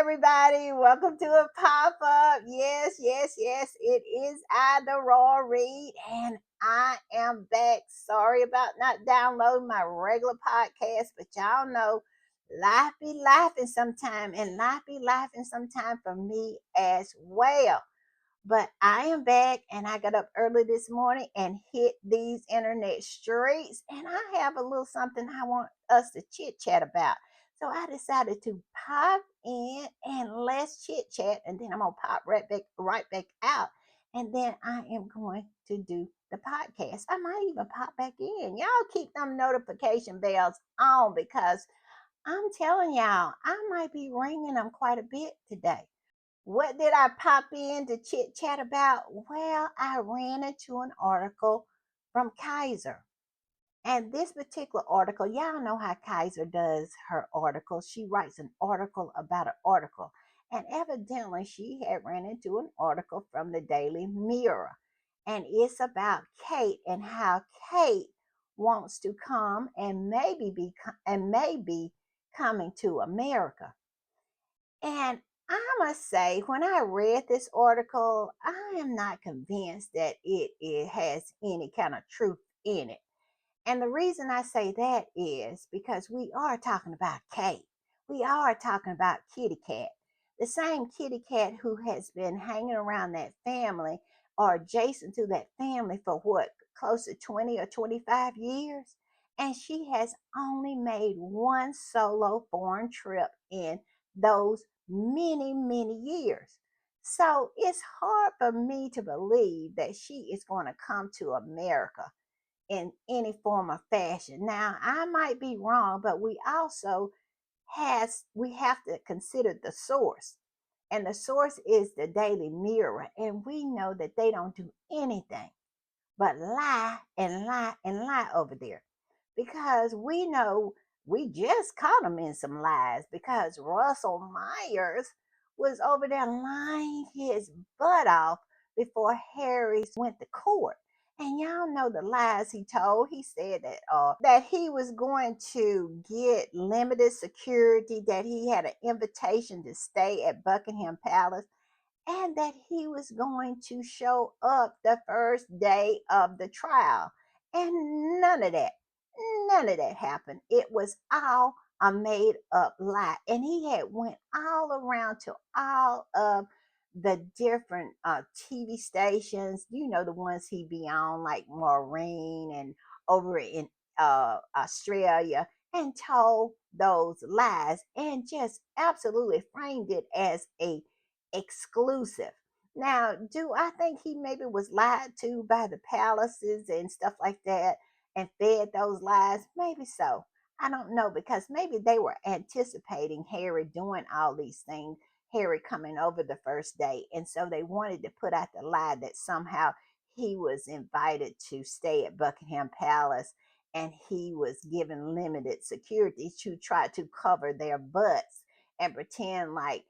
everybody. Welcome to a pop up. Yes, yes, yes. It is I, the Raw Read, and I am back. Sorry about not downloading my regular podcast, but y'all know life be laughing sometime, and life be laughing sometime for me as well. But I am back and I got up early this morning and hit these internet streets. And I have a little something I want us to chit chat about. So I decided to pop in and let's chit chat. And then I'm gonna pop right back out. And then I am going to do the podcast. I might even pop back in. Y'all keep them notification bells on because I'm telling y'all, I might be ringing them quite a bit today. What did I pop in to chit chat about? Well, I ran into an article from Kaiser. And this particular article, y'all know how Kaiser does her articles. She writes an article about an article. And evidently, she had ran into an article from the Daily Mirror. And it's about Kate and how Kate wants to come and maybe coming to America. And I must say, when I read this article, I am not convinced that it has any kind of truth in it. And the reason I say that is because we are talking about Kate. We are talking about Kitty Cat. The same Kitty Cat who has been hanging around that family or adjacent to that family for what, close to 20 or 25 years? And she has only made one solo foreign trip in those many, many years. So it's hard for me to believe that she is going to come to America in any form or fashion. Now, I might be wrong, but we have to consider the source. And the source is the Daily Mirror, and we know that they don't do anything but lie and lie and lie over there. Because we know we just caught them in some lies because Russell Myers was over there lying his butt off before Harry went to court. And y'all know the lies he told. He said that he was going to get limited security, that he had an invitation to stay at Buckingham Palace, and that he was going to show up the first day of the trial. And none of that happened. It was all a made up lie. And he had went all around to all of the different TV stations, the ones he be on, like Maureen and over in Australia, and told those lies and just absolutely framed it as a exclusive. Now, do I think he maybe was lied to by the palaces and stuff like that and fed those lies? Maybe so. I don't know because maybe they were anticipating Harry doing all these things, Harry coming over the first day. And so they wanted to put out the lie that somehow he was invited to stay at Buckingham Palace and he was given limited security to try to cover their butts and pretend like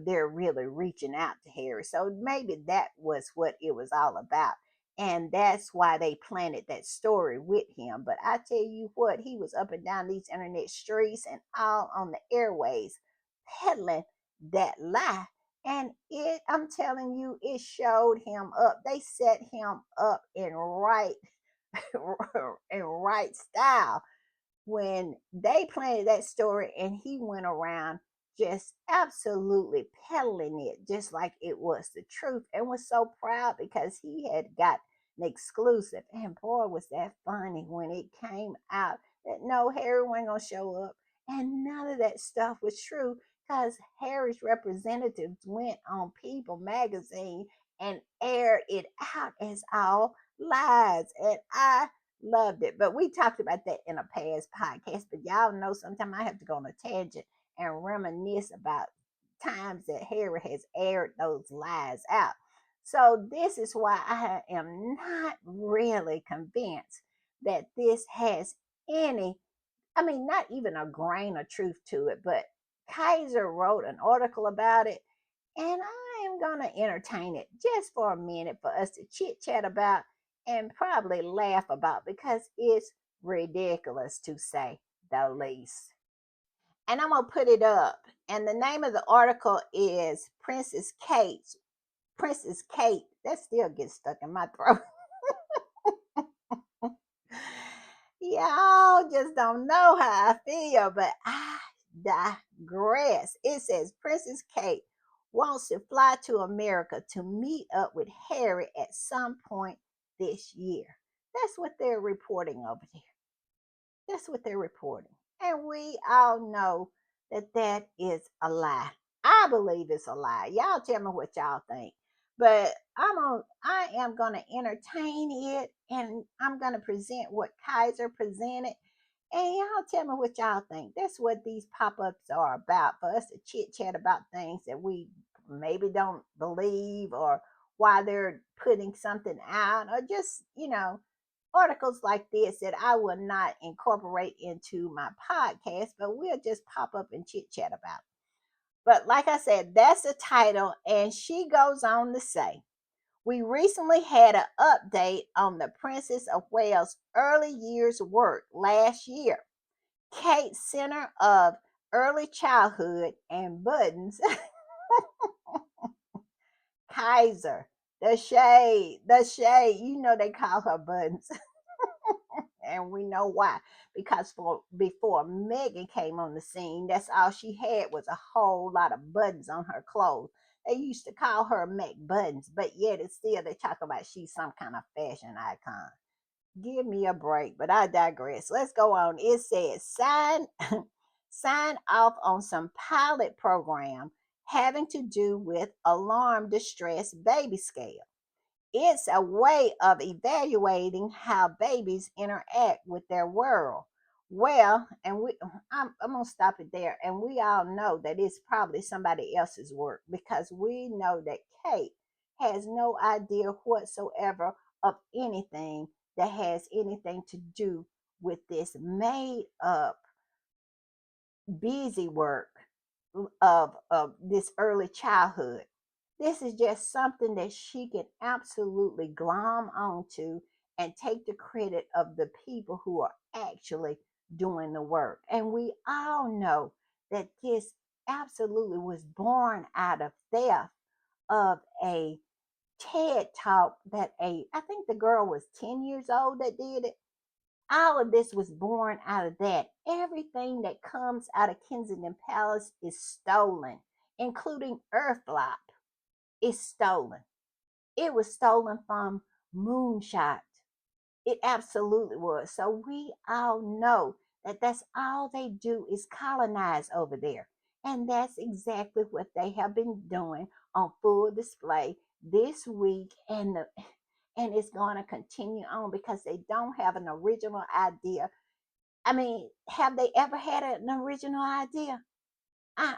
they're really reaching out to Harry. So maybe that was what it was all about. And that's why they planted that story with him. But I tell you what, he was up and down these internet streets and all on the airways peddling that lie. And I'm telling you, it showed him up. They set him up in right in right style when they planted that story and he went around just absolutely peddling it just like it was the truth and was so proud because he had got an exclusive. And boy, was that funny when it came out that no, Harry wasn't going to show up. And none of that stuff was true because Harry's representatives went on People magazine and aired it out as all lies. And I loved it. But we talked about that in a past podcast. But y'all know sometimes I have to go on a tangent and reminisce about times that Harry has aired those lies out. So this is why I am not really convinced that this has any, I mean, not even a grain of truth to it, but Kaiser wrote an article about it, and I am going to entertain it just for a minute for us to chit chat about and probably laugh about because it's ridiculous to say the least. And I'm going to put it up And the name of the article is Princess Kate. That still gets stuck in my throat. Y'all just don't know how I feel, but I digress. It says Princess Kate wants to fly to America to meet up with Harry at some point this year. That's what they're reporting over there. That's what they're reporting. And we all know that that is a lie. I believe it's a lie. Y'all tell me what y'all think. But I am gonna entertain it, and I'm gonna present what Kaiser presented. And y'all tell me what y'all think. That's what these pop-ups are about, for us to chit chat about things that we maybe don't believe, or why they're putting something out, or just, articles like this that I will not incorporate into my podcast, but we'll just pop up and chit chat about. But like I said, that's the title. And she goes on to say, we recently had an update on the Princess of Wales' early years work last year. Kate Center of Early Childhood and Buttons, Kaiser, the shade, they call her Buttons. And we know why. Because before Megan came on the scene, that's all she had was a whole lot of buttons on her clothes. They used to call her Mac Buttons, but yet it's still they talk about she's some kind of fashion icon. Give me a break, but I digress. Let's go on. It says sign off on some pilot program having to do with alarm distress baby scale. It's a way of evaluating how babies interact with their world. Well, I'm gonna stop it there. And we all know that it's probably somebody else's work, because we know that Kate has no idea whatsoever of anything that has anything to do with this made up busy work of this early childhood. This is just something that she can absolutely glom onto and take the credit of the people who are actually doing the work. And we all know that this absolutely was born out of theft of a TED talk that I think the girl was 10 years old that did it. All of this was born out of that. Everything that comes out of Kensington Palace is stolen, including Earthflop is stolen. It was stolen from Moonshot. It absolutely was. So we all know that that's all they do is colonize over there. And that's exactly what they have been doing on full display this week, and it's going to continue on because they don't have an original idea. I mean, have they ever had an original idea? I,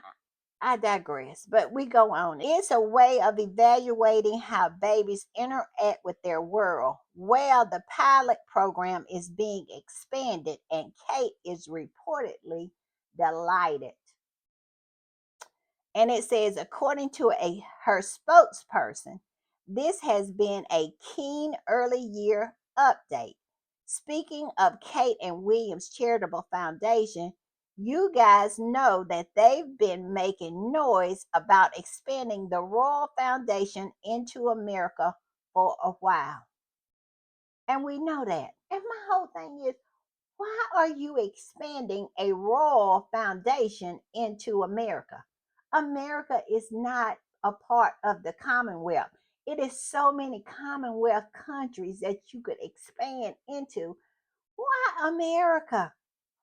I digress, but we go on. It's a way of evaluating how babies interact with their world. Well, the pilot program is being expanded, and Kate is reportedly delighted. And it says, according to her spokesperson, this has been a keen early year update. Speaking of Kate and William's Charitable Foundation, you guys know that they've been making noise about expanding the Royal Foundation into America for a while. And we know that. And my whole thing is, why are you expanding a royal foundation into America? America is not a part of the Commonwealth. It is so many Commonwealth countries that you could expand into. Why America?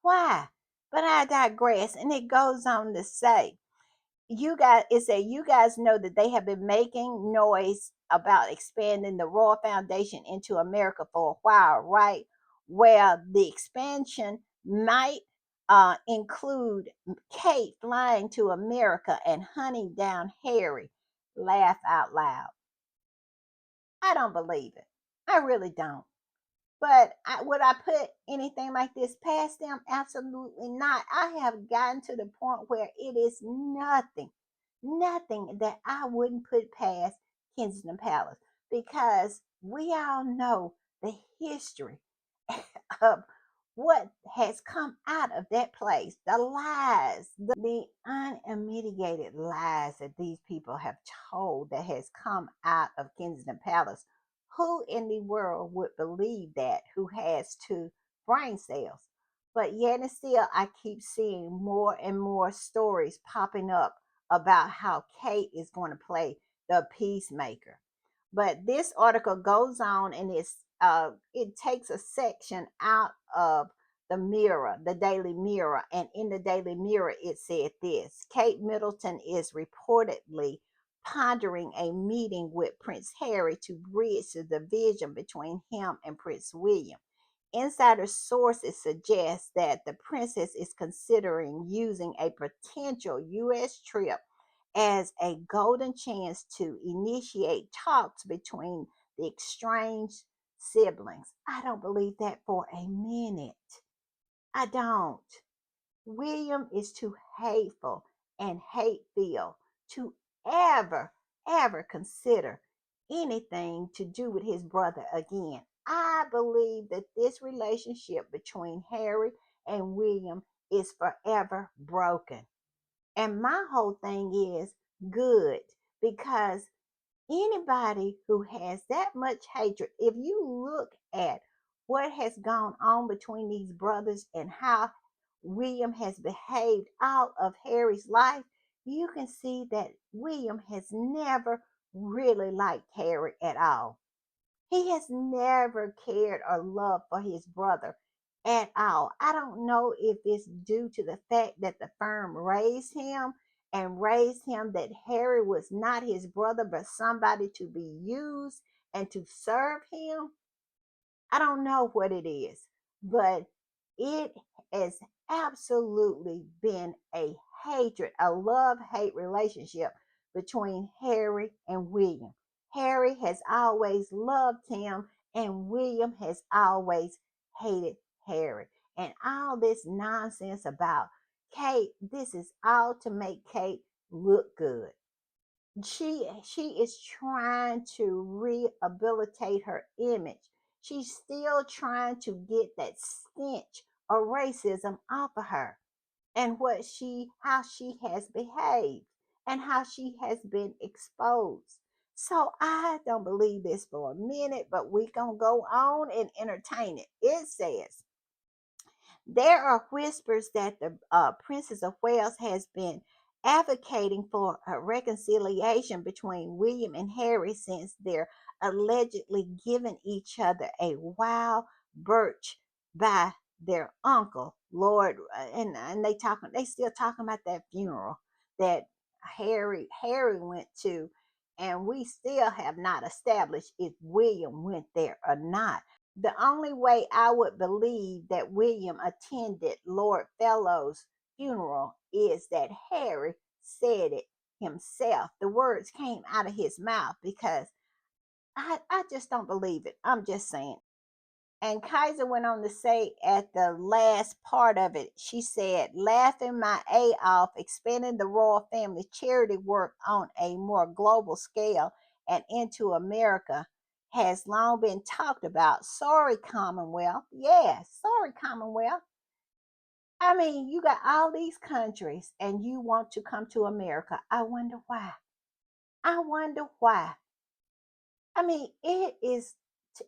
Why? But I digress. And it goes on to say, you guys know that they have been making noise about expanding the Royal Foundation into America for a while, right? Well, the expansion might include Kate flying to America and hunting down Harry. Laugh out loud. I don't believe it. I really don't. But would I put anything like this past them? Absolutely not. I have gotten to the point where it is nothing that I wouldn't put past Kensington Palace, because we all know the history of what has come out of that place, the lies, the unmitigated lies that these people have told that has come out of Kensington Palace. Who in the world would believe that who has two brain cells? But yet and still, I keep seeing more and more stories popping up about how Kate is going to play the peacemaker. But this article goes on and it takes a section out of the Mirror, the Daily Mirror, and in the Daily Mirror it said this: Kate Middleton is reportedly pondering a meeting with Prince Harry to bridge the division between him and Prince William. Insider sources suggest that the princess is considering using a potential U.S. trip as a golden chance to initiate talks between the estranged siblings. I don't believe that for a minute. I don't. William is too hateful and hate filled to ever, ever consider anything to do with his brother again. I believe that this relationship between Harry and William is forever broken. And my whole thing is good, because anybody who has that much hatred, if you look at what has gone on between these brothers and how William has behaved all of Harry's life, you can see that William has never really liked Harry at all. He has never cared or loved for his brother at all. I don't know if it's due to the fact that the firm raised him and raised him that Harry was not his brother but somebody to be used and to serve him. I don't know what it is, but it has absolutely been a hatred, a love hate relationship between Harry and William. Harry has always loved him, and William has always hated Harry. And all this nonsense about Kate, this is all to make Kate look good. She is trying to rehabilitate her image. She's still trying to get that stench of racism off of her, and what she how she has behaved and how she has been exposed. So I don't believe this for a minute, but we gonna go on and entertain it. It says there are whispers that the Princess of Wales has been advocating for a reconciliation between William and Harry since they're allegedly giving each other a wild birch by their uncle, Lord, and they still talking about that funeral that Harry went to, and we still have not established if William went there or not. The only way I would believe that William attended Lord Fellowes' funeral is that Harry said it himself. The words came out of his mouth, because I just don't believe it. I'm just saying. And Kaiser went on to say at the last part of it, she said, laughing my A off, expanding the royal family charity work on a more global scale and into America has long been talked about. Sorry, Commonwealth. Yes, sorry, Commonwealth. I mean, you got all these countries and you want to come to America. I wonder why. I wonder why. I mean, it is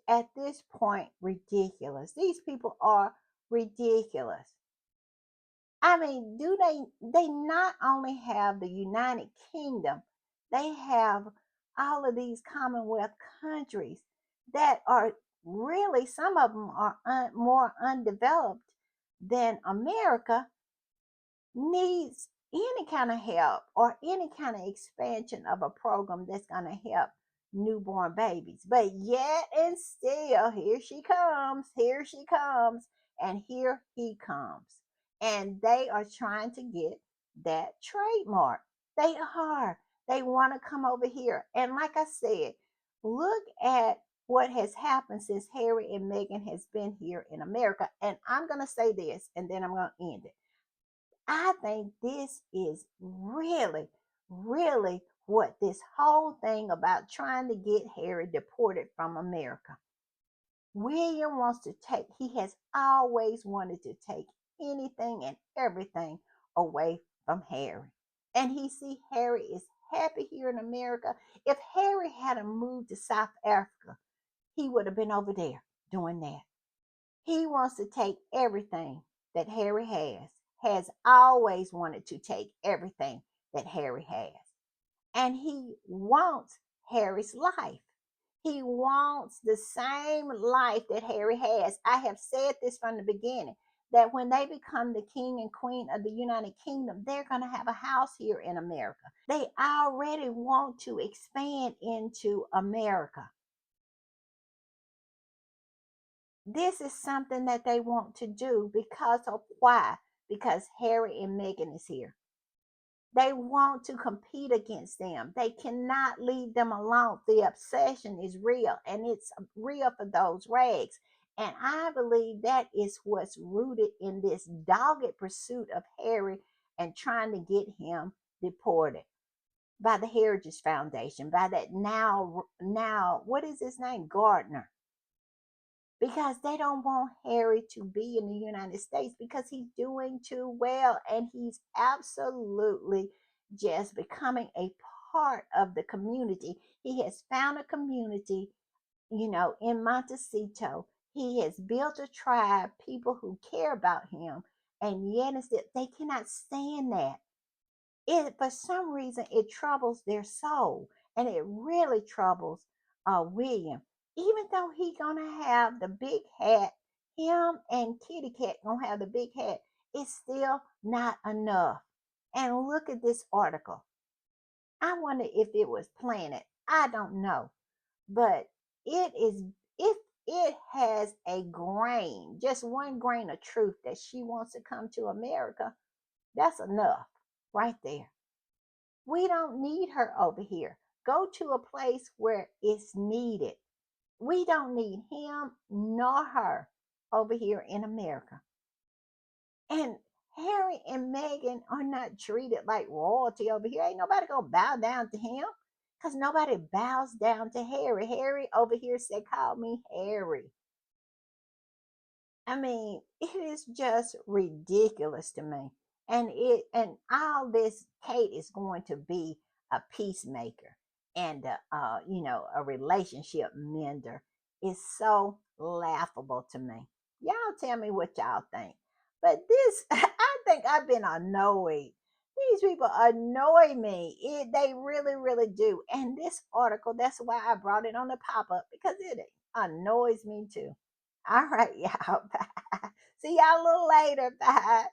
at this point ridiculous. These people are ridiculous. I mean, do they not only have the United Kingdom, they have all of these Commonwealth countries that are really, some of them are more undeveloped than America, needs any kind of help or any kind of expansion of a program that's going to help newborn babies. But yet and still, here she comes, and here he comes. And they are trying to get that trademark. They are. They want to come over here. And like I said, look at what has happened since Harry and Meghan has been here in America. And I'm going to say this, and then I'm going to end it. I think this is really, really what this whole thing about trying to get Harry deported from America. William wants to take, he has always wanted to take anything and everything away from Harry. And he see Harry is happy here in America. If Harry hadn't moved to South Africa, he would have been over there doing that. He wants to take everything that Harry has always wanted to take everything that Harry has. And he wants Harry's life. He wants the same life that Harry has. I have said this from the beginning that when they become the king and queen of the United Kingdom, they're going to have a house here in America. They already want to expand into America. This is something that they want to do because of why? Because Harry and Meghan is here. They want to compete against them. They cannot leave them alone. The obsession is real, and it's real for those rags. And I believe that is what's rooted in this dogged pursuit of Harry and trying to get him deported by the Heritage Foundation, by that now what is his name? Gardner, because they don't want Harry to be in the United States because he's doing too well and he's absolutely just becoming a part of the community. He has found a community, in Montecito. He has built a tribe, people who care about him, and yet instead they cannot stand that. It for some reason it troubles their soul, and it really troubles William. Even though he gonna have the big hat, him and Kitty Cat gonna have the big hat, it's still not enough. And look at this article. I wonder if it was planted. I don't know, but it is, if it has a grain, just one grain of truth that she wants to come to America, that's enough right there. We don't need her over here. Go to a place where it's needed. We don't need him nor her over here in America. And Harry and Meghan are not treated like royalty over here. Ain't nobody gonna bow down to him because nobody bows down to Harry. Harry over here said, "Call me Harry." I mean, it is just ridiculous to me. And all this, Kate is going to be a peacemaker and a relationship mender. Is so laughable to me. Y'all tell me what y'all think. But this, I think I've been annoyed. These people annoy me. They really, really do. And this article, that's why I brought it on the pop up because it annoys me too. All right, y'all. Bye. See y'all a little later. Bye.